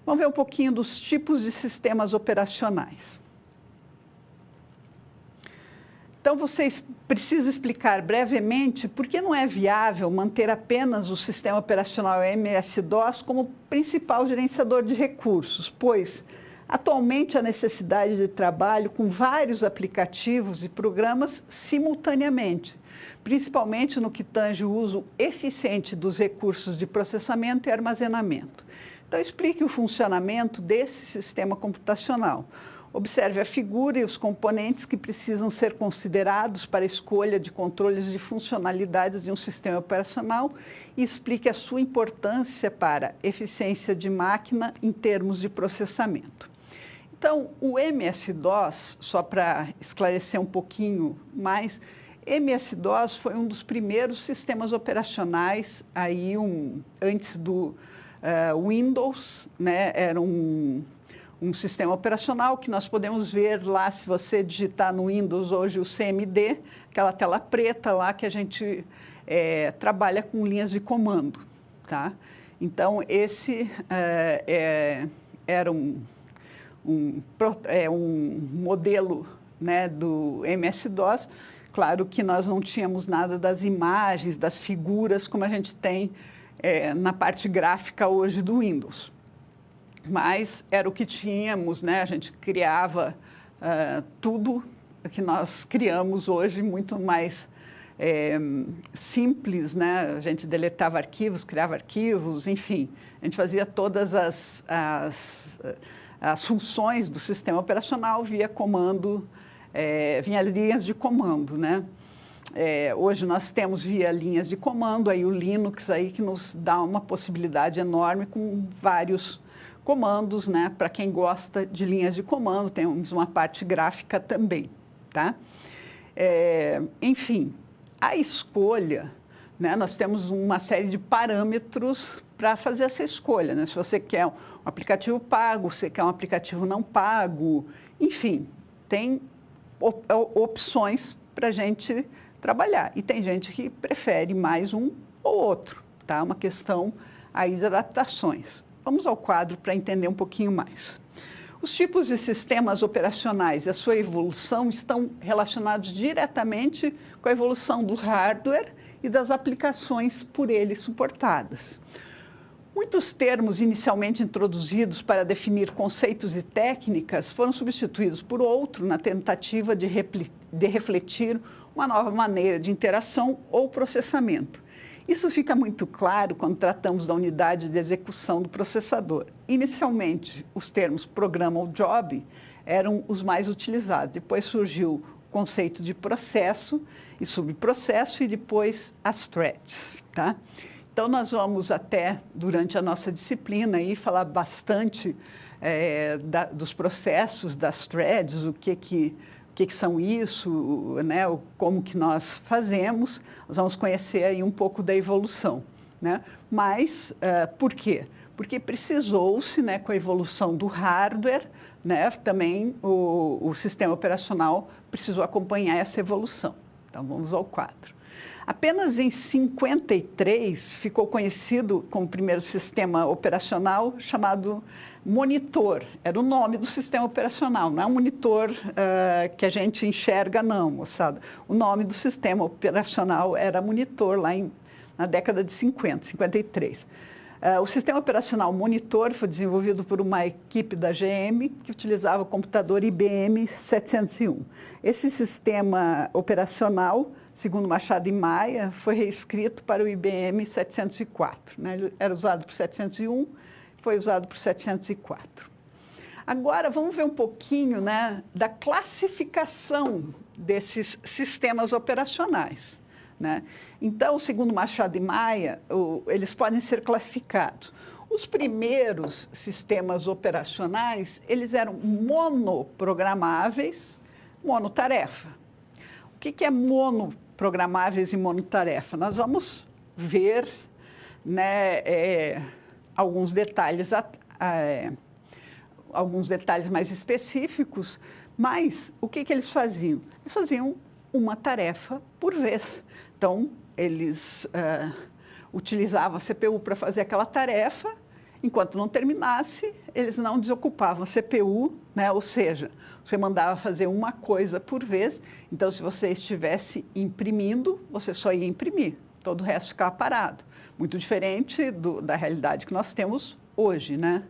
Vamos ver um pouquinho dos tipos de sistemas operacionais. Então, vocês precisam explicar brevemente por que não é viável manter apenas o sistema operacional MS-DOS como principal gerenciador de recursos, pois atualmente há necessidade de trabalho com vários aplicativos e programas simultaneamente, principalmente no que tange o uso eficiente dos recursos de processamento e armazenamento. Então, explique o funcionamento desse sistema computacional. Observe a figura e os componentes que precisam ser considerados para a escolha de controles de funcionalidades de um sistema operacional e explique a sua importância para eficiência de máquina em termos de processamento. Então, o MS-DOS, só para esclarecer um pouquinho mais, MS-DOS foi um dos primeiros sistemas operacionais, aí antes do Windows, né, era um sistema operacional que nós podemos ver lá, se você digitar no Windows hoje o CMD, aquela tela preta lá que a gente trabalha com linhas de comando, tá? Então, esse era um modelo, né, do MS-DOS. Claro que nós não tínhamos nada das imagens, das figuras, como a gente tem na parte gráfica hoje do Windows. Mas era o que tínhamos, né? A gente criava tudo que nós criamos hoje muito mais simples, né? A gente deletava arquivos, criava arquivos, enfim. A gente fazia todas as funções do sistema operacional via comando, via linhas de comando, né? Hoje nós temos via linhas de comando, aí o Linux aí que nos dá uma possibilidade enorme com vários comandos, né? Para quem gosta de linhas de comando, temos uma parte gráfica também, tá? Enfim, a escolha, né? Nós temos uma série de parâmetros para fazer essa escolha, né? Se você quer um aplicativo pago, se você quer um aplicativo não pago, enfim, tem opções para a gente trabalhar. E tem gente que prefere mais um ou outro, tá? Uma questão aí de adaptações. Vamos ao quadro para entender um pouquinho mais. Os tipos de sistemas operacionais e a sua evolução estão relacionados diretamente com a evolução do hardware e das aplicações por ele suportadas. Muitos termos inicialmente introduzidos para definir conceitos e técnicas foram substituídos por outro na tentativa de refletir uma nova maneira de interação ou processamento. Isso fica muito claro quando tratamos da unidade de execução do processador. Inicialmente, os termos programa ou job eram os mais utilizados. Depois surgiu o conceito de processo e subprocesso e depois as threads, tá? Então, nós vamos até, durante a nossa disciplina, aí, falar bastante dos processos, das threads, o que são isso, né? Como que nós fazemos. Nós vamos conhecer aí um pouco da evolução, né? Mas, por quê? Porque precisou-se, né, com a evolução do hardware, né, também o sistema operacional precisou acompanhar essa evolução. Então, vamos ao quadro. Apenas em 53 ficou conhecido como primeiro sistema operacional chamado monitor. Era o nome do sistema operacional, não é um monitor que a gente enxerga, não, moçada. O nome do sistema operacional era monitor lá na década de 50, 53. O sistema operacional Monitor foi desenvolvido por uma equipe da GM que utilizava o computador IBM 701. Esse sistema operacional, segundo Machado e Maia, foi reescrito para o IBM 704. Né? Ele era usado por 701, foi usado por 704. Agora, vamos ver um pouquinho, né, da classificação desses sistemas operacionais, né? Então, segundo Machado e Maia, eles podem ser classificados. Os primeiros sistemas operacionais, eles eram monoprogramáveis, monotarefa. O que é monoprogramáveis e monotarefa? Nós vamos ver, né, alguns detalhes mais específicos, mas o que eles faziam? Eles faziam uma tarefa por vez. Então, eles utilizavam a CPU para fazer aquela tarefa, Enquanto não terminasse, eles não desocupavam a CPU, né? Ou seja, você mandava fazer uma coisa por vez, então se você estivesse imprimindo, você só ia imprimir, todo o resto ficava parado. Muito diferente da realidade que nós temos hoje, né?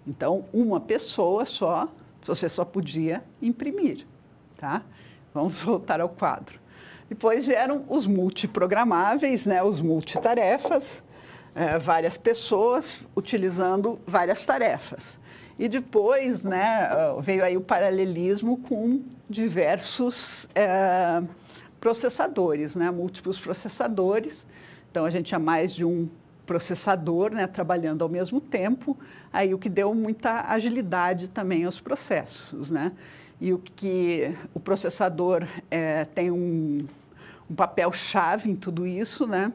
Então, uma pessoa só, você só podia imprimir, tá? Vamos voltar ao quadro. Depois vieram os multiprogramáveis, né? Os multitarefas, várias pessoas utilizando várias tarefas. E depois, né, veio aí o paralelismo com diversos processadores, né? Múltiplos processadores. Então, a gente tinha mais de um processador, né, trabalhando ao mesmo tempo, aí o que deu muita agilidade também aos processos, né? E o processador tem um papel-chave em tudo isso, né,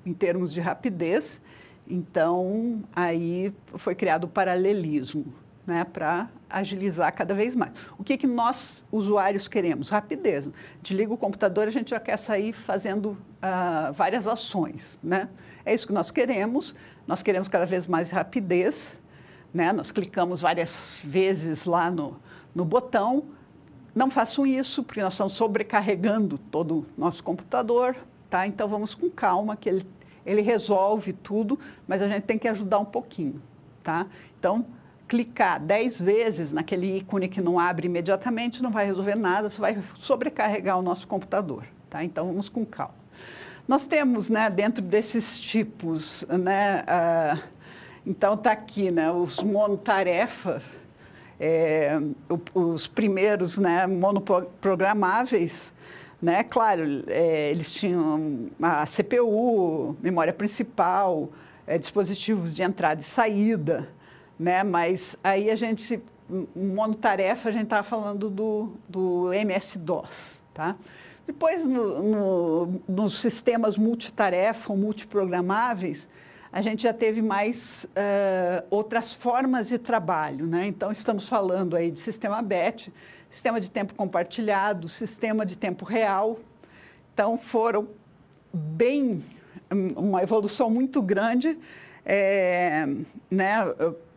em termos de rapidez. Então, aí foi criado o paralelismo, né, para agilizar cada vez mais. O que nós, usuários, queremos? Rapidez. A gente liga o computador, a gente já quer sair fazendo várias ações, né? É isso que nós queremos cada vez mais rapidez, né? Nós clicamos várias vezes lá no botão. Não façam isso, porque nós estamos sobrecarregando todo o nosso computador, tá? Então, vamos com calma, que ele resolve tudo, mas a gente tem que ajudar um pouquinho, tá? Então, clicar 10 vezes naquele ícone que não abre imediatamente não vai resolver nada, só vai sobrecarregar o nosso computador, tá? Então, vamos com calma. Nós temos, né, dentro desses tipos, né, então está aqui, né, os monotarefas, os primeiros, né, monoprogramáveis, né, claro, eles tinham a CPU, memória principal, dispositivos de entrada e saída, né, mas aí monotarefa, a gente estava falando do MS-DOS, tá? Depois, nos sistemas multitarefa ou multiprogramáveis, a gente já teve mais outras formas de trabalho, né? Então, estamos falando aí de sistema BET, sistema de tempo compartilhado, sistema de tempo real. Então, foram uma evolução muito grande, né?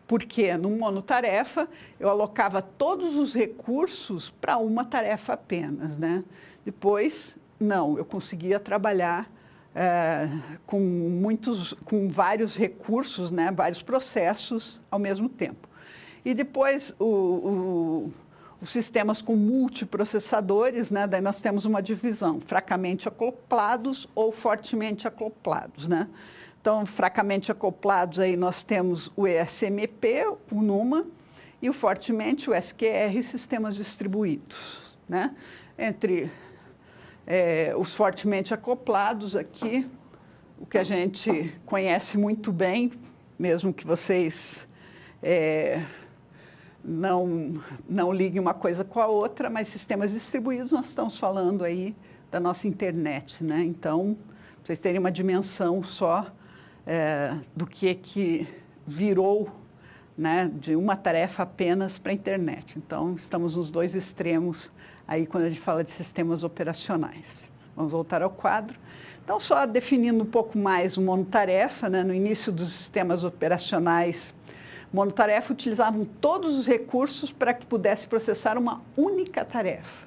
Porque no monotarefa eu alocava todos os recursos para uma tarefa apenas, né? Depois, não, eu conseguia trabalhar com vários recursos, né? Vários processos ao mesmo tempo. E depois, os sistemas com multiprocessadores, né? Daí nós temos uma divisão, fracamente acoplados ou fortemente acoplados, né? Então, fracamente acoplados, aí nós temos o ESMP, o NUMA, e o fortemente, o SQR, sistemas distribuídos, né? Entre os fortemente acoplados aqui, o que a gente conhece muito bem, mesmo que vocês não liguem uma coisa com a outra, mas sistemas distribuídos, nós estamos falando aí da nossa internet, né? Então, para vocês terem uma dimensão só do que virou, né, de uma tarefa apenas para a internet. Então, estamos nos dois extremos aí quando a gente fala de sistemas operacionais. Vamos voltar ao quadro. Então, só definindo um pouco mais o monotarefa, né, no início dos sistemas operacionais, monotarefa utilizavam todos os recursos para que pudesse processar uma única tarefa.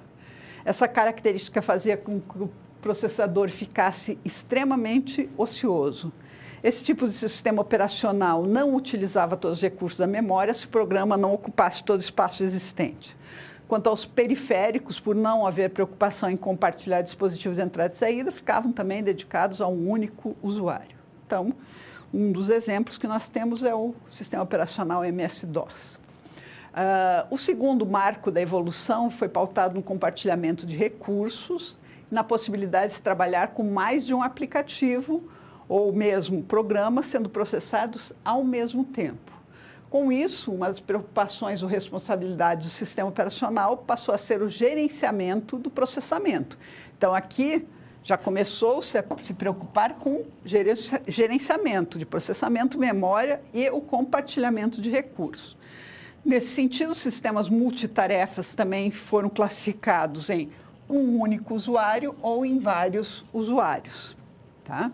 Essa característica fazia com que o processador ficasse extremamente ocioso. Esse tipo de sistema operacional não utilizava todos os recursos da memória se o programa não ocupasse todo o espaço existente. Quanto aos periféricos, por não haver preocupação em compartilhar dispositivos de entrada e saída, ficavam também dedicados a um único usuário. Então, um dos exemplos que nós temos é o sistema operacional MS-DOS. O segundo marco da evolução foi pautado no compartilhamento de recursos, na possibilidade de se trabalhar com mais de um aplicativo ou mesmo programas sendo processados ao mesmo tempo. Com isso, uma das preocupações ou responsabilidades do sistema operacional passou a ser o gerenciamento do processamento. Então, aqui já começou-se a se preocupar com gerenciamento de processamento, memória e o compartilhamento de recursos. Nesse sentido, os sistemas multitarefas também foram classificados em um único usuário ou em vários usuários, tá?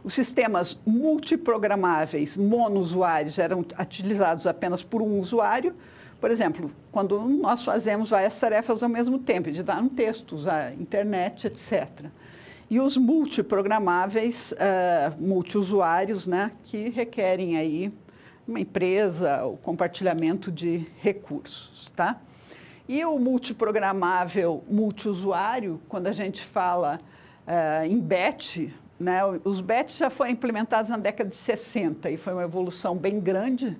Os sistemas multiprogramáveis monousuários eram utilizados apenas por um usuário. Por exemplo, quando nós fazemos várias tarefas ao mesmo tempo, editar um texto, usar internet, etc. E os multiprogramáveis, multiusuários, né, que requerem aí uma empresa, o compartilhamento de recursos, tá? E o multiprogramável multiusuário, quando a gente fala em batch, né, os batches já foram implementados na década de 60 e foi uma evolução bem grande,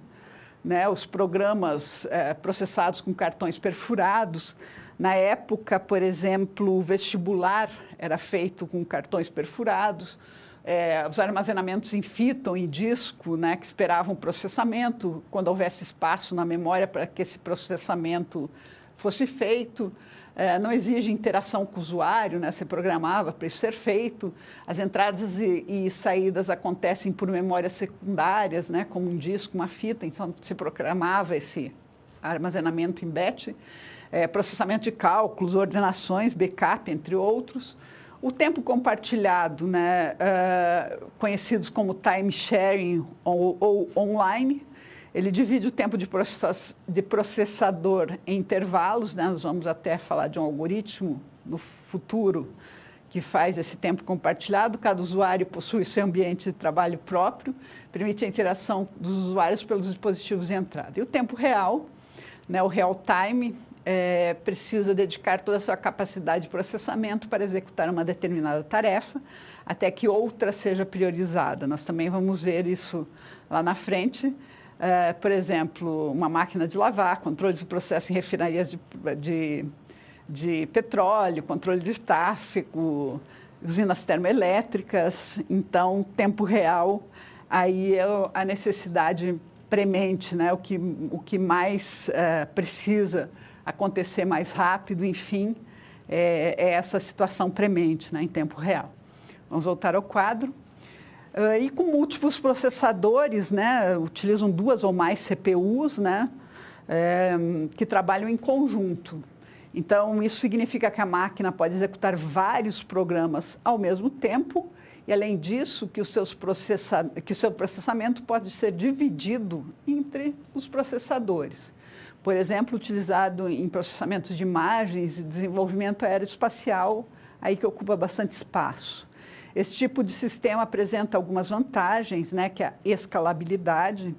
né, os programas processados com cartões perfurados. Na época, por exemplo, o vestibular era feito com cartões perfurados, os armazenamentos em fita ou em disco, né, que esperavam processamento, quando houvesse espaço na memória para que esse processamento fosse feito. Não exige interação com o usuário, né? Você programava para isso ser feito. As entradas e saídas acontecem por memórias secundárias, né? Como um disco, uma fita, então se programava esse armazenamento em batch. Processamento de cálculos, ordenações, backup, entre outros. O tempo compartilhado, né? Conhecidos como time sharing ou online. Ele divide o tempo de processador em intervalos, né? Nós vamos até falar de um algoritmo no futuro que faz esse tempo compartilhado. Cada usuário possui seu ambiente de trabalho próprio, permite a interação dos usuários pelos dispositivos de entrada. E o tempo real, né? O real time, precisa dedicar toda a sua capacidade de processamento para executar uma determinada tarefa, até que outra seja priorizada. Nós também vamos ver isso lá na frente. Por exemplo, uma máquina de lavar, controle de processo em refinarias de petróleo, controle de tráfego, usinas termoelétricas. Então, tempo real, aí é a necessidade premente, né? O que mais precisa acontecer mais rápido, enfim, é essa situação premente, né? Em tempo real. Vamos voltar ao quadro. E com múltiplos processadores, né, utilizam 2 ou mais CPUs, né, que trabalham em conjunto. Então, isso significa que a máquina pode executar vários programas ao mesmo tempo e, além disso, que o seu processamento pode ser dividido entre os processadores. Por exemplo, utilizado em processamento de imagens e desenvolvimento aeroespacial, aí que ocupa bastante espaço. Esse tipo de sistema apresenta algumas vantagens, né, que é a escalabilidade.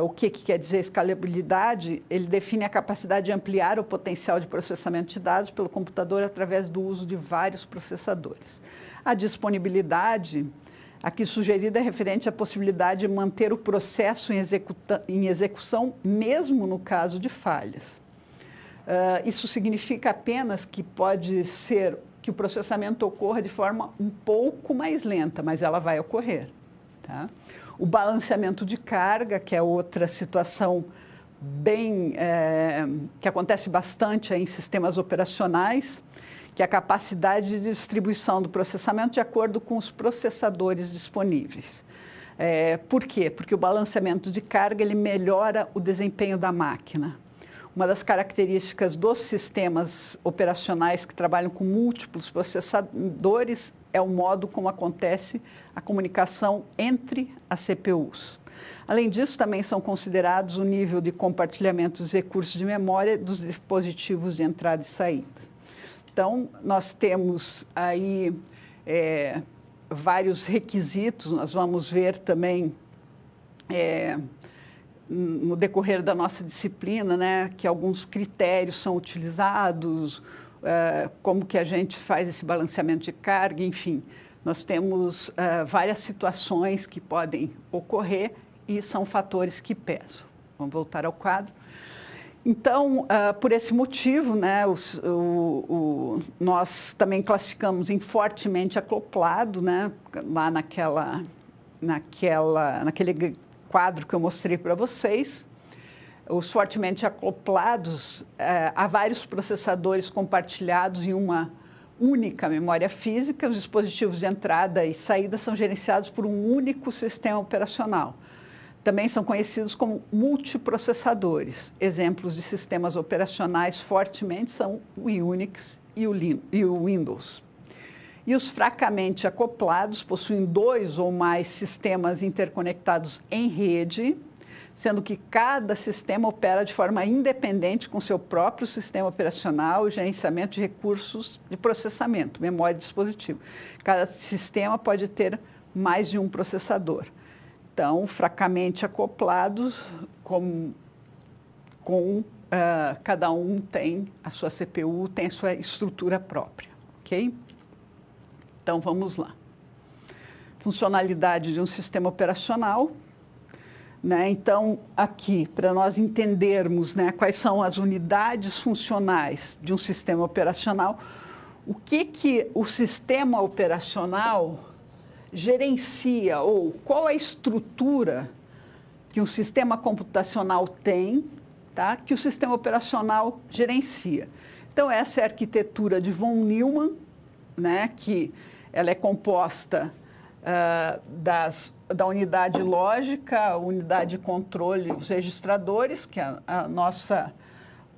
O que quer dizer escalabilidade? Ele define a capacidade de ampliar o potencial de processamento de dados pelo computador através do uso de vários processadores. A disponibilidade, aqui sugerida, é referente à possibilidade de manter o processo em execução, mesmo no caso de falhas. Isso significa apenas que pode ser que o processamento ocorra de forma um pouco mais lenta, mas ela vai ocorrer, tá? O balanceamento de carga, que é outra situação bem que acontece bastante em sistemas operacionais, que é a capacidade de distribuição do processamento de acordo com os processadores disponíveis. Por quê? Porque o balanceamento de carga ele melhora o desempenho da máquina. Uma das características dos sistemas operacionais que trabalham com múltiplos processadores é o modo como acontece a comunicação entre as CPUs. Além disso, também são considerados o nível de compartilhamento dos recursos de memória dos dispositivos de entrada e saída. Então, nós temos aí vários requisitos, nós vamos ver também no decorrer da nossa disciplina, né, que alguns critérios são utilizados, como que a gente faz esse balanceamento de carga, enfim. Nós temos várias situações que podem ocorrer e são fatores que pesam. Vamos voltar ao quadro. Então, por esse motivo, né, nós também classificamos em fortemente acoplado, né, lá naquele quadro que eu mostrei para vocês. Os fortemente acoplados, há vários processadores compartilhados em uma única memória física. Os dispositivos de entrada e saída são gerenciados por um único sistema operacional. Também são conhecidos como multiprocessadores. Exemplos de sistemas operacionais fortemente são o Unix e o Windows. E os fracamente acoplados possuem 2 ou mais sistemas interconectados em rede, sendo que cada sistema opera de forma independente com seu próprio sistema operacional e gerenciamento de recursos de processamento, memória e dispositivo. Cada sistema pode ter mais de um processador. Então, fracamente acoplados, cada um tem a sua CPU, tem a sua estrutura própria, ok? Então, vamos lá. Funcionalidade de um sistema operacional. Né? Então, aqui, para nós entendermos, né, quais são as unidades funcionais de um sistema operacional, o que o sistema operacional gerencia, ou qual a estrutura que um sistema computacional tem, tá, que o sistema operacional gerencia. Então, essa é a arquitetura de von Neumann, né, que ela é composta da unidade lógica, a unidade de controle, os registradores, que é a nossa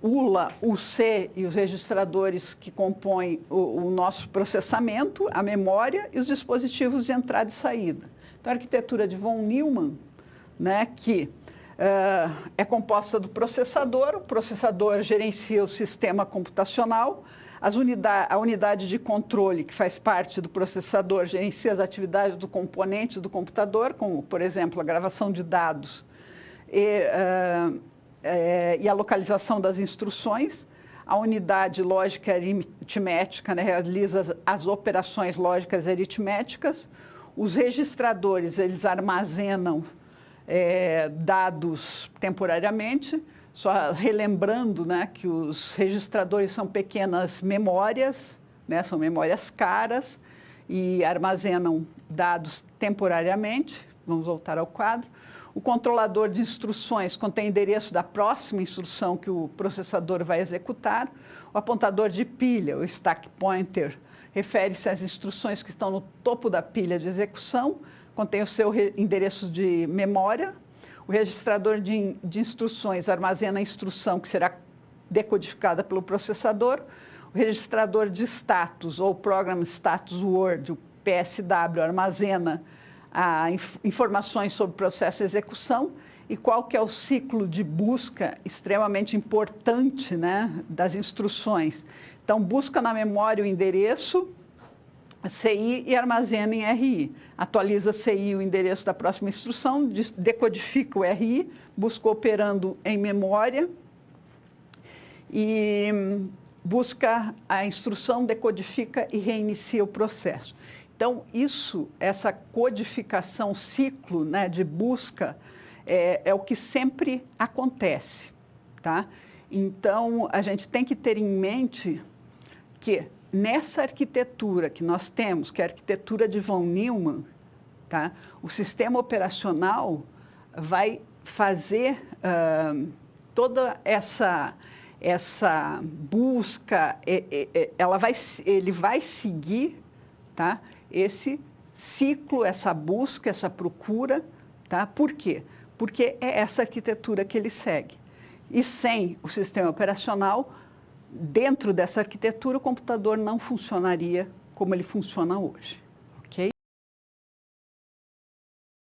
ULA, UC e os registradores que compõem o nosso processamento, a memória e os dispositivos de entrada e saída. Então, a arquitetura de von Neumann, né, que é composta do processador, o processador gerencia o sistema computacional, a unidade de controle, que faz parte do processador, gerencia as atividades do componente do computador, como, por exemplo, a gravação de dados e a localização das instruções. A unidade lógica aritmética, né, realiza as operações lógicas aritméticas. Os registradores, eles armazenam dados temporariamente. Só relembrando, né, que os registradores são pequenas memórias, né, são memórias caras e armazenam dados temporariamente. Vamos voltar ao quadro. O controlador de instruções contém endereço da próxima instrução que o processador vai executar. O apontador de pilha, o stack pointer, refere-se às instruções que estão no topo da pilha de execução, contém o seu endereço de memória. O registrador de instruções armazena a instrução que será decodificada pelo processador. O registrador de status, ou Program Status Word, o PSW, armazena informações sobre o processo de execução. E qual que é o ciclo de busca extremamente importante, né, das instruções. Então, busca na memória o endereço CI e armazena em RI. Atualiza CI o endereço da próxima instrução, decodifica o RI, busca operando em memória e busca a instrução, decodifica e reinicia o processo. Então, essa codificação, ciclo, né, de busca, é o que sempre acontece, tá? Então, a gente tem que ter em mente que nessa arquitetura que nós temos, que é a arquitetura de von Neumann, tá? O sistema operacional vai fazer toda essa busca, ele vai seguir, tá? Esse ciclo, essa busca, essa procura, tá? Por quê? Porque é essa arquitetura que ele segue. E sem o sistema operacional, dentro dessa arquitetura, o computador não funcionaria como ele funciona hoje.